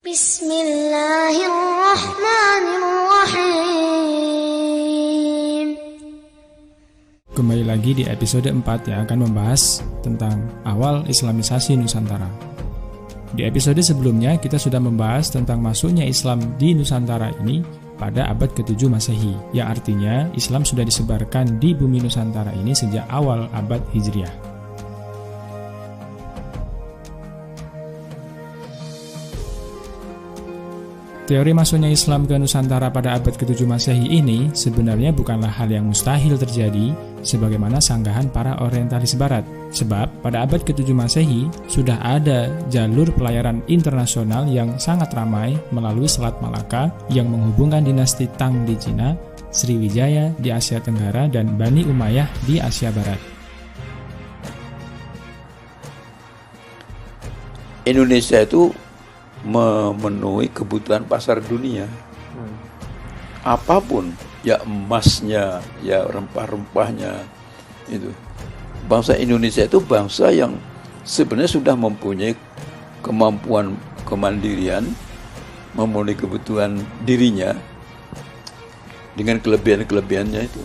Bismillahirrahmanirrahim. Kembali lagi di episode 4 yang akan membahas tentang awal Islamisasi Nusantara. Di episode sebelumnya kita sudah membahas tentang masuknya Islam di Nusantara ini pada abad ke-7 Masehi, yang artinya Islam sudah disebarkan di bumi Nusantara ini sejak awal abad Hijriah. Teori masuknya Islam ke Nusantara pada abad ke-7 Masehi ini sebenarnya bukanlah hal yang mustahil terjadi sebagaimana sanggahan para orientalis barat. Sebab pada abad ke-7 Masehi sudah ada jalur pelayaran internasional yang sangat ramai melalui Selat Malaka yang menghubungkan dinasti Tang di Cina, Sriwijaya di Asia Tenggara, dan Bani Umayyah di Asia Barat. Indonesia itu memenuhi kebutuhan pasar dunia. Apapun, ya emasnya, ya rempah-rempahnya itu. Bangsa Indonesia itu bangsa yang sebenarnya sudah mempunyai kemampuan kemandirian, memenuhi kebutuhan dirinya dengan kelebihan-kelebihannya itu.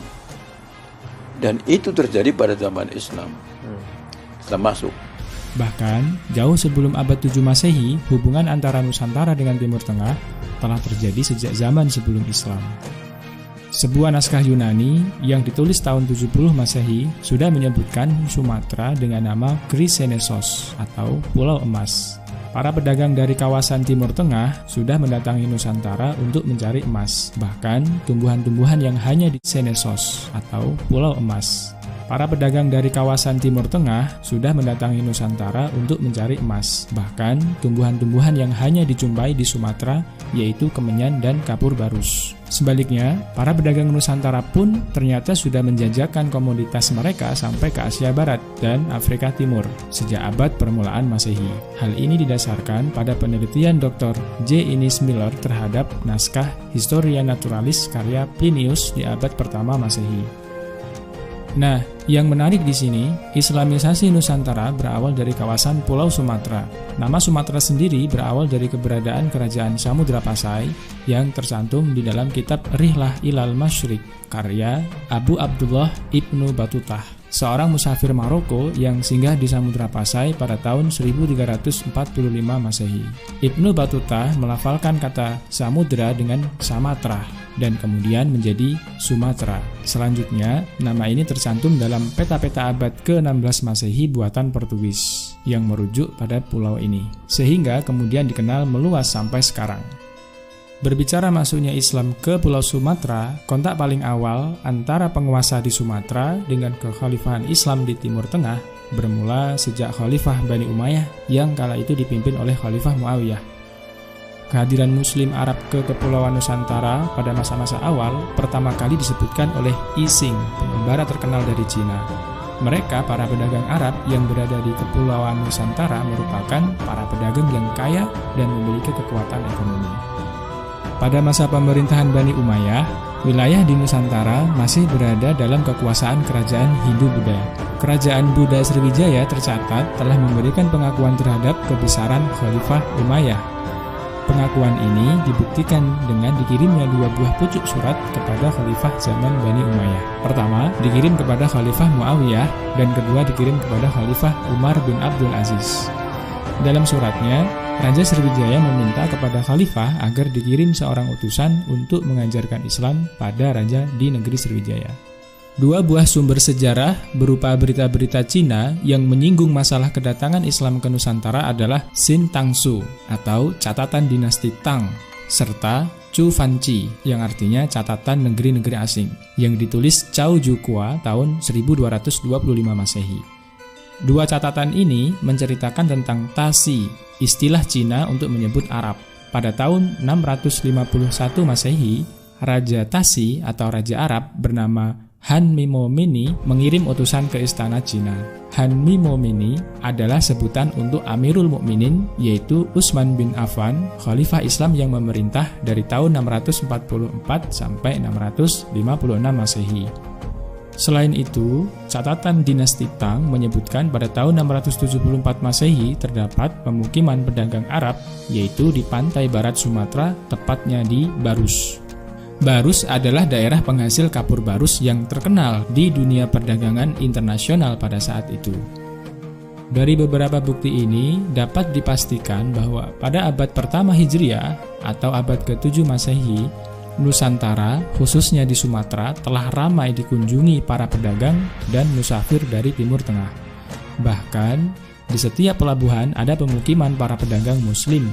Dan itu terjadi pada zaman Islam. Setelah masuk. Bahkan, jauh sebelum abad 7 Masehi, hubungan antara Nusantara dengan Timur Tengah telah terjadi sejak zaman sebelum Islam. Sebuah naskah Yunani yang ditulis tahun 70 Masehi sudah menyebutkan Sumatera dengan nama Chrysenesos atau Pulau Emas. Para pedagang dari kawasan Timur Tengah sudah mendatangi Nusantara untuk mencari emas, bahkan tumbuhan-tumbuhan yang hanya di Senesos atau Pulau Emas. Para pedagang dari kawasan Timur Tengah sudah mendatangi Nusantara untuk mencari emas, bahkan tumbuhan-tumbuhan yang hanya dijumpai di Sumatera, yaitu kemenyan dan kapur barus. Sebaliknya, para pedagang Nusantara pun ternyata sudah menjajakan komoditas mereka sampai ke Asia Barat dan Afrika Timur sejak abad permulaan Masehi. Hal ini didasarkan pada penelitian Dr. J. Innes Miller terhadap naskah Historia Naturalis karya Plinius di abad pertama Masehi. Nah, yang menarik di sini, Islamisasi Nusantara berawal dari kawasan Pulau Sumatera. Nama Sumatera sendiri berawal dari keberadaan kerajaan Samudra Pasai yang tercantum di dalam kitab Rihlah Ilal Masyriq karya Abu Abdullah Ibnu Batutah, seorang musafir Maroko yang singgah di Samudra Pasai pada tahun 1345 Masehi. Ibnu Batutah melafalkan kata samudra dengan Samatra dan kemudian menjadi Sumatera. Selanjutnya, nama ini tercantum dalam peta-peta abad ke-16 Masehi buatan Portugis yang merujuk pada pulau ini, sehingga kemudian dikenal meluas sampai sekarang. Berbicara masuknya Islam ke Pulau Sumatera, kontak paling awal antara penguasa di Sumatera dengan kekhalifahan Islam di Timur Tengah bermula sejak Khalifah Bani Umayyah yang kala itu dipimpin oleh Khalifah Muawiyah. Kehadiran Muslim Arab ke Kepulauan Nusantara pada masa-masa awal pertama kali disebutkan oleh Ising, pengembara terkenal dari Cina. Mereka, para pedagang Arab yang berada di Kepulauan Nusantara, merupakan para pedagang yang kaya dan memiliki kekuatan ekonomi. Pada masa pemerintahan Bani Umayyah, wilayah di Nusantara masih berada dalam kekuasaan kerajaan Hindu-Buddha. Kerajaan Buddha Sriwijaya tercatat telah memberikan pengakuan terhadap kebesaran Khalifah Umayyah. Pengakuan ini dibuktikan dengan dikirimnya 2 buah pucuk surat kepada Khalifah zaman Bani Umayyah. Pertama, dikirim kepada Khalifah Muawiyah, dan kedua dikirim kepada Khalifah Umar bin Abdul Aziz. Dalam suratnya, Raja Sriwijaya meminta kepada Khalifah agar dikirim seorang utusan untuk mengajarkan Islam pada raja di negeri Sriwijaya. 2 buah sumber sejarah berupa berita-berita Cina yang menyinggung masalah kedatangan Islam ke Nusantara adalah Xin Tangsu atau catatan dinasti Tang, serta Chu Fanchi yang artinya catatan negeri-negeri asing yang ditulis Cao Jukua tahun 1225 Masehi. 2 catatan ini menceritakan tentang Tasi, istilah Cina untuk menyebut Arab. Pada tahun 651 Masehi, Raja Tasi atau Raja Arab bernama Han Mimomini mengirim utusan ke istana Cina. Han Mimomini adalah sebutan untuk Amirul Mukminin, yaitu Utsman bin Affan, Khalifah Islam yang memerintah dari tahun 644 sampai 656 Masehi. Selain itu, catatan dinasti Tang menyebutkan pada tahun 674 Masehi terdapat pemukiman pedagang Arab, yaitu di pantai barat Sumatera, tepatnya di Barus. Barus adalah daerah penghasil kapur barus yang terkenal di dunia perdagangan internasional pada saat itu. Dari beberapa bukti ini dapat dipastikan bahwa pada abad pertama Hijriah atau abad ke-7 Masehi, Nusantara, khususnya di Sumatera, telah ramai dikunjungi para pedagang dan musafir dari Timur Tengah. Bahkan, di setiap pelabuhan ada pemukiman para pedagang Muslim.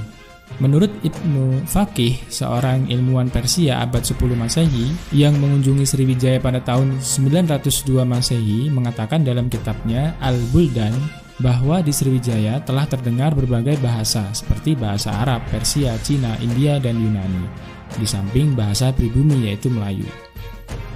Menurut Ibnu Faqih, seorang ilmuwan Persia abad 10 Masehi yang mengunjungi Sriwijaya pada tahun 902 Masehi, mengatakan dalam kitabnya Al-Buldan bahwa di Sriwijaya telah terdengar berbagai bahasa seperti bahasa Arab, Persia, Cina, India, dan Yunani, di samping bahasa pribumi yaitu Melayu.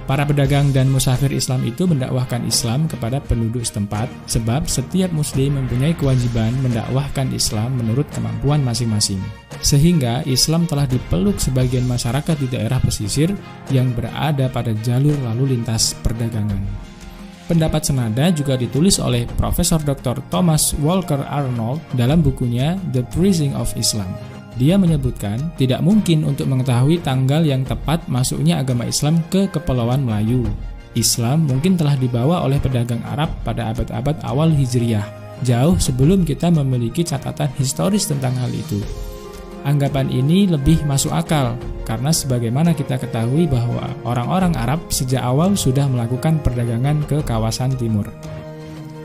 Para pedagang dan musafir Islam itu mendakwahkan Islam kepada penduduk setempat, sebab setiap muslim mempunyai kewajiban mendakwahkan Islam menurut kemampuan masing-masing. Sehingga Islam telah dipeluk sebagian masyarakat di daerah pesisir yang berada pada jalur lalu lintas perdagangan. Pendapat senada juga ditulis oleh Profesor Dr. Thomas Walker Arnold dalam bukunya The Preaching of Islam. Dia menyebutkan tidak mungkin untuk mengetahui tanggal yang tepat masuknya agama Islam ke Kepulauan Melayu. Islam mungkin telah dibawa oleh pedagang Arab pada abad-abad awal Hijriah, jauh sebelum kita memiliki catatan historis tentang hal itu. Anggapan ini lebih masuk akal, karena sebagaimana kita ketahui bahwa orang-orang Arab sejak awal sudah melakukan perdagangan ke kawasan timur.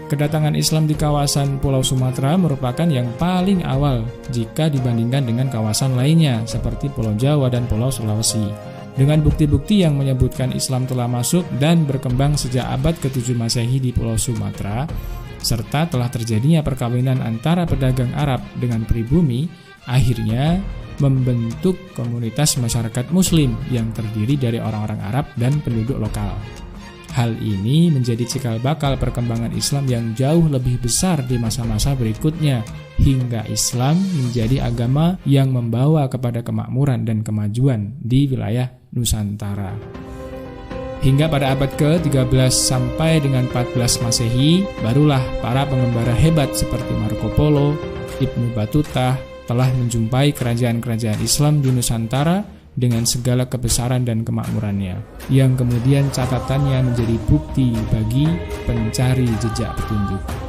Kedatangan Islam di kawasan Pulau Sumatera merupakan yang paling awal jika dibandingkan dengan kawasan lainnya seperti Pulau Jawa dan Pulau Sulawesi. Dengan bukti-bukti yang menyebutkan Islam telah masuk dan berkembang sejak abad ke-7 Masehi di Pulau Sumatera, serta telah terjadinya perkawinan antara pedagang Arab dengan pribumi, akhirnya membentuk komunitas masyarakat Muslim yang terdiri dari orang-orang Arab dan penduduk lokal. Hal ini menjadi cikal bakal perkembangan Islam yang jauh lebih besar di masa-masa berikutnya, hingga Islam menjadi agama yang membawa kepada kemakmuran dan kemajuan di wilayah Nusantara. Hingga pada abad ke-13 sampai dengan 14 Masehi, barulah para pengembara hebat seperti Marco Polo, Ibnu Battuta telah menjumpai kerajaan-kerajaan Islam di Nusantara dengan segala kebesaran dan kemakmurannya, yang kemudian catatannya menjadi bukti bagi pencari jejak petunjuk.